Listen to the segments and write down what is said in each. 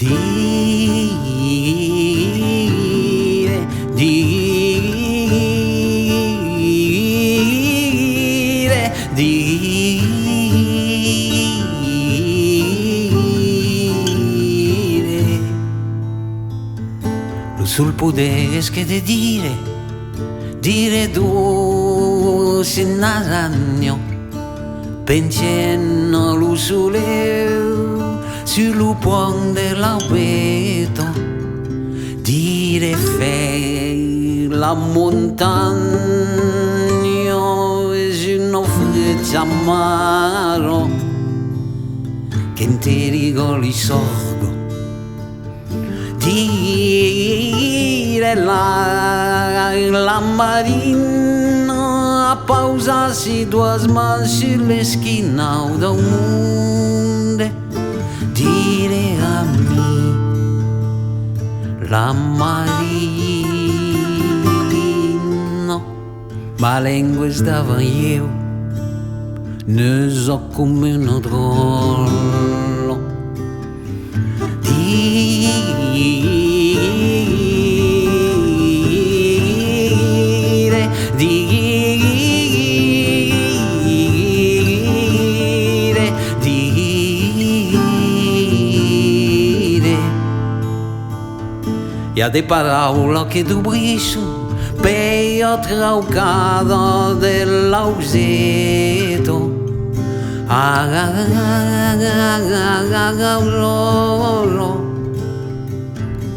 dire, dire, dire. Lo sul potere che de dire tu si naragno, pensiero lo soleu sul pont dell'aubeto, dire fe la montagna e un freccia amaro che interi goli sorgo, dire la marina a pausarsi due smanci le schina da un mondo, dire a me la marina, ma lingua stava io, ne so come un trollo, e de parole che tu briscio per traucado dell'auseto.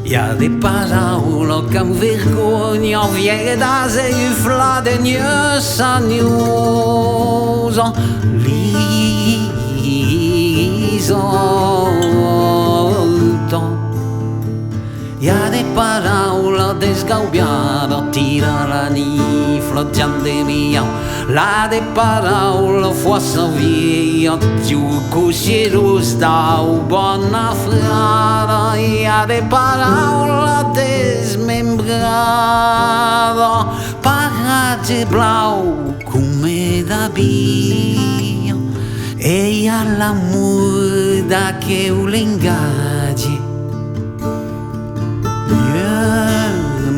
E de parole che vergogna viene da se inflade niosa niosa liso. E de parole desgaubiate tira la nifla giante mia, la de parole fosse via più così lo stau buona frada, e de parole desmembrata parate blau come da bio, e alla muda che u l'ingaggi.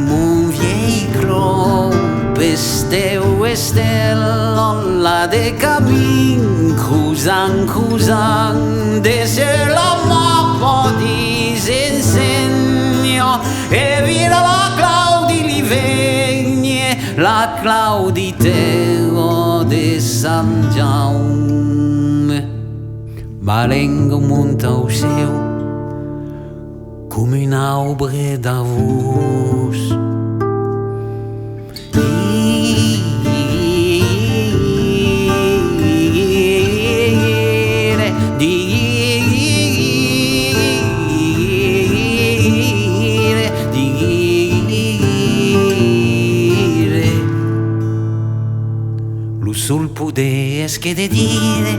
Mon vieil clos, peste ou estelle, la de camin, cruzan, desde la mappa disinsegno, e vira la Claudi Livegne, la Clauditero de San Jaume, malengo monta o seu, come un'aubre d'avos. Lo sul potere che de dire